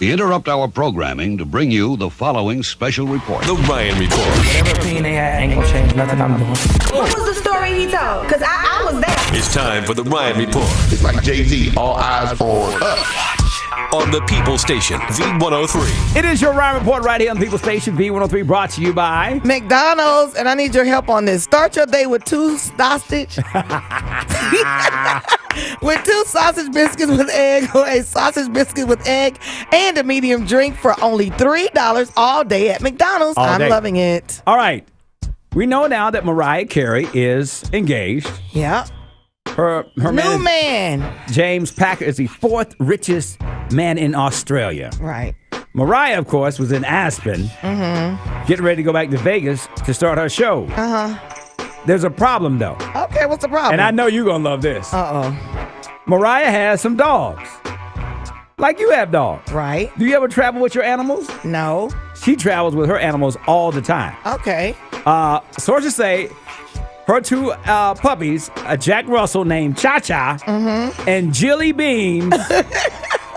We interrupt our programming to bring you the following special report. The Ryan Report. Whatever opinion they had ain't gonna change nothing I'm doing. What was the story he told? Because I was there. It's time for the Ryan Report. It's like Jay-Z, all eyes on us. On the People Station, V103. It is your Ryan Report right here on the People Station, V103, brought to you by McDonald's, and I need your help on this. Start your day with two sausage biscuits with egg, or a sausage biscuit with egg, and a medium drink for only $3 all day at McDonald's. I'm loving it. All right. We know now that Mariah Carey is engaged. Yeah. Her new man. James Packer is the fourth richest man in Australia. Right. Mariah, of course, was in Aspen, getting ready to go back to Vegas to start her show. There's a problem, though. Okay, what's the problem? And I know you're going to love this. Uh-oh. Mariah has some dogs. Like you have dogs. Right. Do you ever travel with your animals? No. She travels with her animals all the time. Okay. Sources say her two puppies, a Jack Russell named Cha-Cha and Jilly Bean,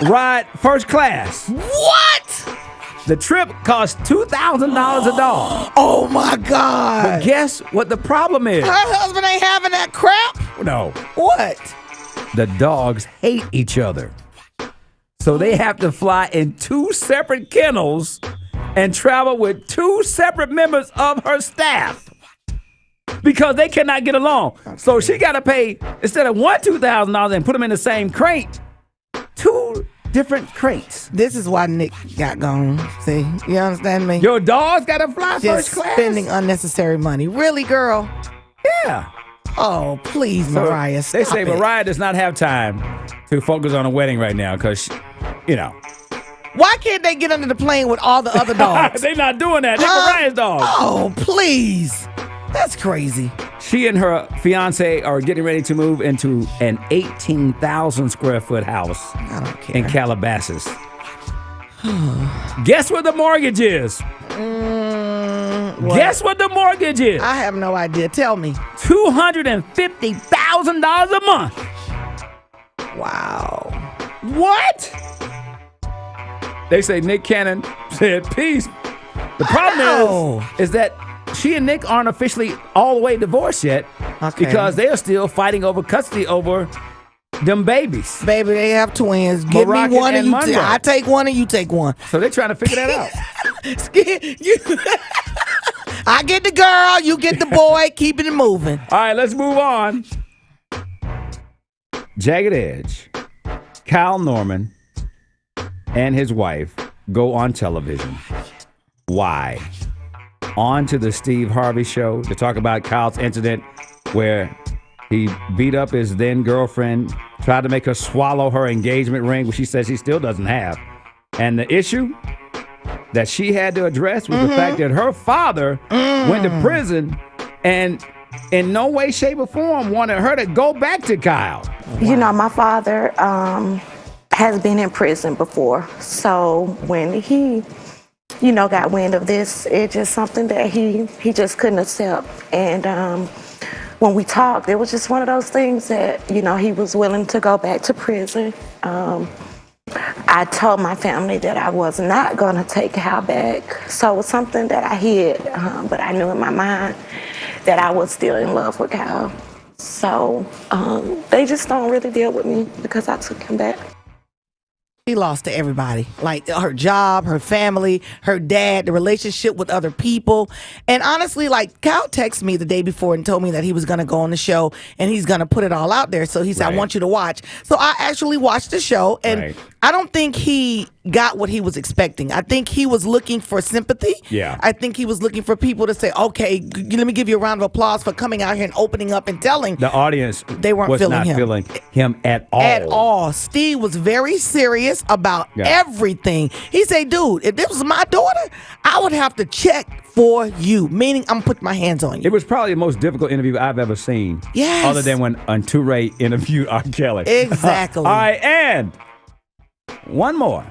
ride first class. What? The trip costs $2,000 a dog. Oh, my God. But guess what the problem is? Her husband ain't having that crap? No. What? The dogs hate each other. So they have to fly in two separate kennels and travel with two separate members of her staff because they cannot get along. So she got to pay, instead of $2,000 and put them in the same crate, two different crates. This is why Nick got gone. See, you understand me? Your dog's got to fly first class? Spending unnecessary money. Really, girl? Yeah. Oh, please, Mariah, stop They say it. Mariah does not have time to focus on a wedding right now because, you know. Why can't they get under the plane with all the other dogs? They're not doing that. They're Mariah's dogs. Oh, please. That's crazy. She and her fiance are getting ready to move into an 18,000 square foot house I don't care. in Calabasas. Guess what the mortgage is? What? Guess what the mortgage is? I have no idea. Tell me. $250,000 a month. Wow. What? They say Nick Cannon said peace. The problem is that she and Nick aren't officially all the way divorced yet because they are still fighting over custody over them babies. Baby, they have twins. Give me one and you I take one and you take one. So they're trying to figure that out. I get the girl, you get the boy, keeping it moving. All right, let's move on. Jagged Edge, Kyle Norman and his wife go on television. Why? On to the Steve Harvey show to talk about Kyle's incident where he beat up his then girlfriend, tried to make her swallow her engagement ring, which she says she still doesn't have. And the issue that she had to address was the fact that her father went to prison and in no way, shape, or form wanted her to go back to Kyle. You know, my father has been in prison before. So when he, got wind of this, it's just something that he just couldn't accept. And when we talked, it was just one of those things that, he was willing to go back to prison. I told my family that I was not going to take Kyle back. So it was something that I hid, but I knew in my mind that I was still in love with Kyle. So they just don't really deal with me because I took him back. She lost to everybody, like her job, her family, her dad, the relationship with other people. And honestly, like Kyle texted me the day before and told me that he was going to go on the show and he's going to put it all out there. So he said, I want you to watch. So I actually watched the show and I don't think he got what he was expecting. I think he was looking for sympathy. Yeah. I think he was looking for people to say, okay, let me give you a round of applause for coming out here and opening up and telling. The audience they weren't was feeling not him. feeling him at all. At all. Steve was very serious about everything. He said, dude, if this was my daughter, I would have to check for you, meaning I'm putting my hands on you. It was probably the most difficult interview I've ever seen. Yes. Other than when Toure interviewed R. Kelly. Exactly. All right, and one more.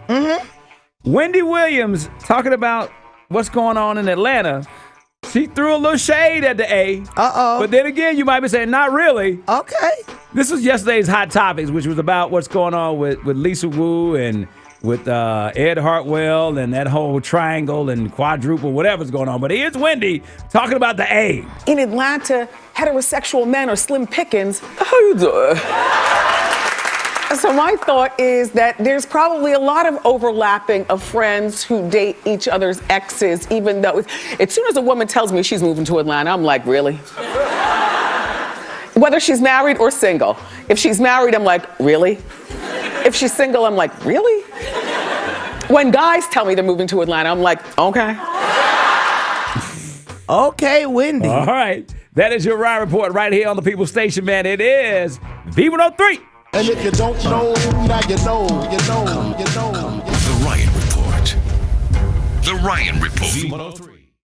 Wendy Williams talking about what's going on in Atlanta. She threw a little shade at the A. Uh-oh. But then again, you might be saying, not really. Okay. This was yesterday's Hot Topics, which was about what's going on with Lisa Wu and with Ed Hartwell and that whole triangle and quadruple, whatever's going on. But here's Wendy talking about the A. In Atlanta, heterosexual men are slim pickings. How you doing? So my thought is that there's probably a lot of overlapping of friends who date each other's exes, even though as soon as a woman tells me she's moving to Atlanta, I'm like, really? Whether she's married or single. If she's married, I'm like, really? If she's single, I'm like, really? When guys tell me they're moving to Atlanta, I'm like, okay. Okay, Wendy. All right. That is your Ryan Report right here on the People Station, man. It is V103. And if you don't know, now you know. The Ryan Report. The Ryan Report. V103.